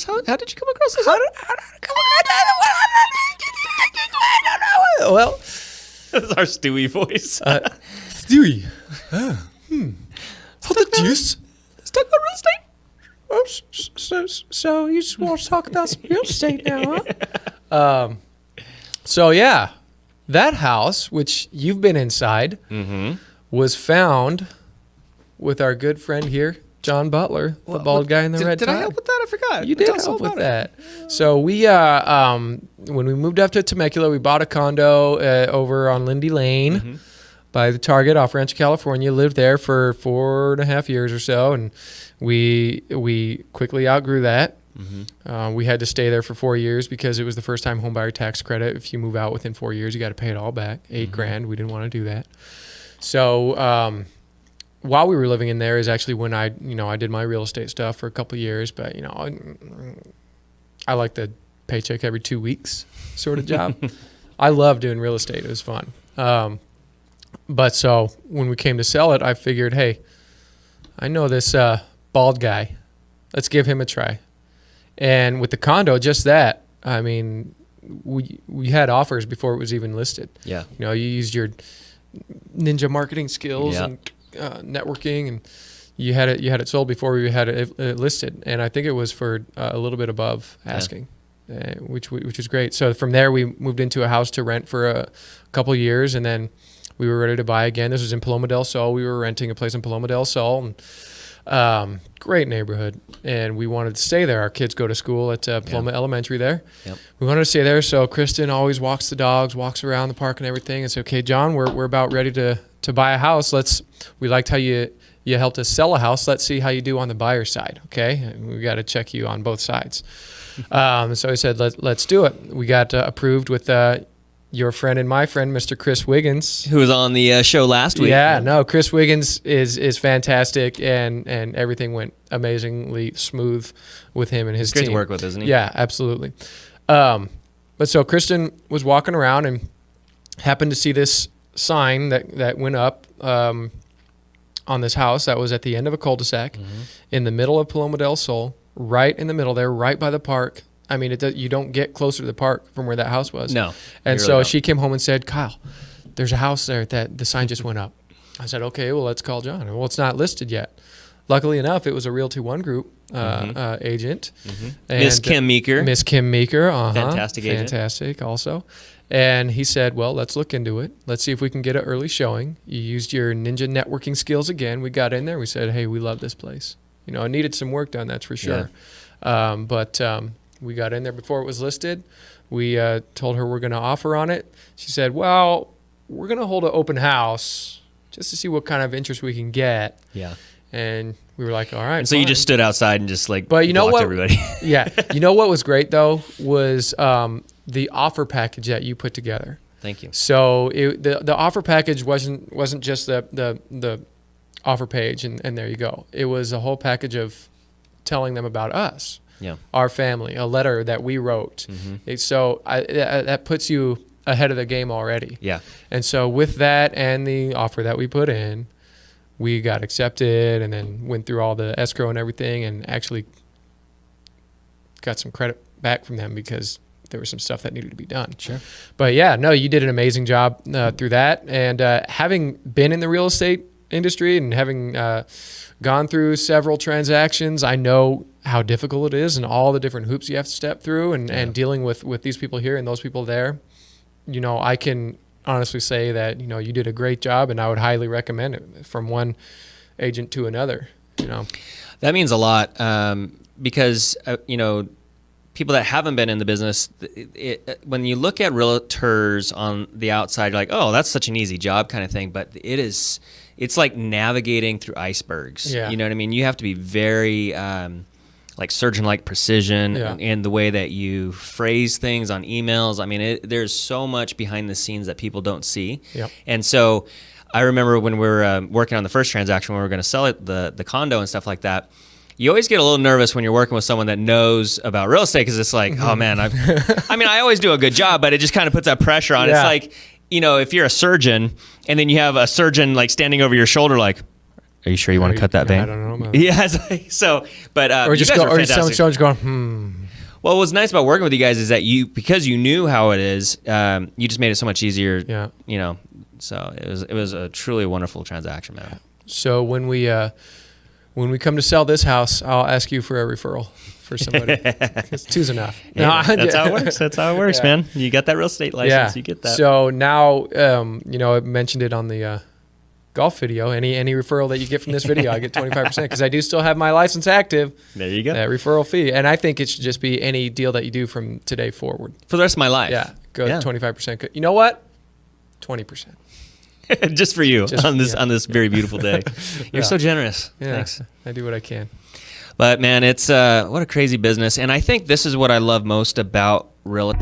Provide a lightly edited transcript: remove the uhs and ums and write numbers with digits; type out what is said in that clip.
house? How did you come across this? Well, That's our Stewie voice. Stewie. How the deuce? Let's talk about real estate. So you just want to talk about some real estate now, huh? So yeah, that house, which you've been inside, was found with our good friend here, John Butler, the bald guy in the red tie. Did I help with that? I forgot. You did help with that. So we, when we moved up to Temecula, we bought a condo over on Lindy Lane by the Target off Rancho, California. Lived there for 4.5 years or so, and we quickly outgrew that. We had to stay there for 4 years because it was the first time home buyer tax credit. If you move out within 4 years, you got to pay it all back. $8,000. We didn't want to do that. So while we were living in there is actually when I did my real estate stuff for a couple of years. But I like the paycheck every 2 weeks sort of job. I love doing real estate. It was fun. But so when we came to sell it, I figured, hey, I know this bald guy. Let's give him a try. And with the condo, just that, I mean, we had offers before it was even listed. Yeah. You used your ninja marketing skills and networking, and you had it sold before we had it listed. And I think it was for a little bit above asking, which was great. So from there, we moved into a house to rent for a couple of years, and then we were ready to buy again. This was in Paloma del Sol. We were renting a place in Paloma del Sol, and great neighborhood, and we wanted to stay there. Our kids go to school at Paloma Elementary there. Yep. We wanted to stay there, so Kristen always walks the dogs, walks around the park and everything, and said, okay, John, we're about ready to buy a house. We liked how you helped us sell a house. Let's see how you do on the buyer side, okay? And we got to check you on both sides. So he said, let's do it. We got approved with your friend and my friend, Mr. Chris Wiggins, who was on the show last week. Yeah, no, Chris Wiggins is fantastic, and everything went amazingly smooth with him and his team. Great to work with, isn't he? Yeah, absolutely. But so Kristen was walking around and happened to see this sign that went up on this house that was at the end of a cul-de-sac in the middle of Paloma del Sol, right in the middle there, right by the park. I mean, you don't get closer to the park from where that house was. No. And so she came home and said, Kyle, there's a house there that the sign just went up. I said, okay, well, let's call John. Well, it's not listed yet. Luckily enough, it was a Realty One Group agent. And Miss Kim Meeker. Miss Kim Meeker. Fantastic agent. Fantastic also. And he said, well, let's look into it. Let's see if we can get an early showing. You used your ninja networking skills again. We got in there. We said, hey, we love this place. It needed some work done, that's for sure. Yeah. But we got in there before it was listed. We told her we're going to offer on it. She said, well, we're going to hold an open house just to see what kind of interest we can get. Yeah. And we were like, all right. And so you just stood outside and just but you know blocked what? Everybody. Yeah. You know what was great though was the offer package that you put together. Thank you. So the offer package wasn't just the offer page and there you go. It was a whole package of telling them about us. Yeah, our family, a letter that we wrote. So that puts you ahead of the game already. Yeah. And so with that and the offer that we put in, we got accepted and then went through all the escrow and everything and actually got some credit back from them because there was some stuff that needed to be done. Sure. But yeah, no, you did an amazing job through that. And having been in the real estate industry and having gone through several transactions, I know how difficult it is and all the different hoops you have to step through and dealing with these people here and those people there. I can honestly say that, you did a great job and I would highly recommend it from one agent to another, That means a lot because, people that haven't been in the business, when you look at realtors on the outside, you're like, oh, that's such an easy job kind of thing. But it's like navigating through icebergs. Yeah. You know what I mean? You have to be very like surgeon-like precision in the way that you phrase things on emails. I mean, there's so much behind the scenes that people don't see. Yep. And so I remember when we were working on the first transaction, when we were going to sell it, the condo and stuff like that, you always get a little nervous when you're working with someone that knows about real estate because it's like, oh man, I always do a good job, but it just kind of puts that pressure on. Yeah. It's like, if you're a surgeon and then you have a surgeon like standing over your shoulder like, Are you sure you want to cut that vein? I don't know. Yeah. So, but Or you just guys go, are or fantastic. someone's going, Well, what's nice about working with you guys is that because you knew how it is, you just made it so much easier. Yeah. You know, so it was a truly wonderful transaction, man. So when we come to sell this house, I'll ask you for a referral for somebody. 'Cause two's enough. Hey, that's how it works. That's how it works, Yeah. man. You got that real estate license. You get that. So now, I mentioned it on the golf video. Any referral that you get from this video, I get 25% because I do still have my license active. There you go. That referral fee, and I think it should just be any deal that you do from today forward. For the rest of my life. Yeah, go 25%. You know what? 20%. Just for you on this very beautiful day. You're Yeah. so generous. Yeah, Thanks. I do what I can. But man, it's what a crazy business, and I think this is what I love most about real.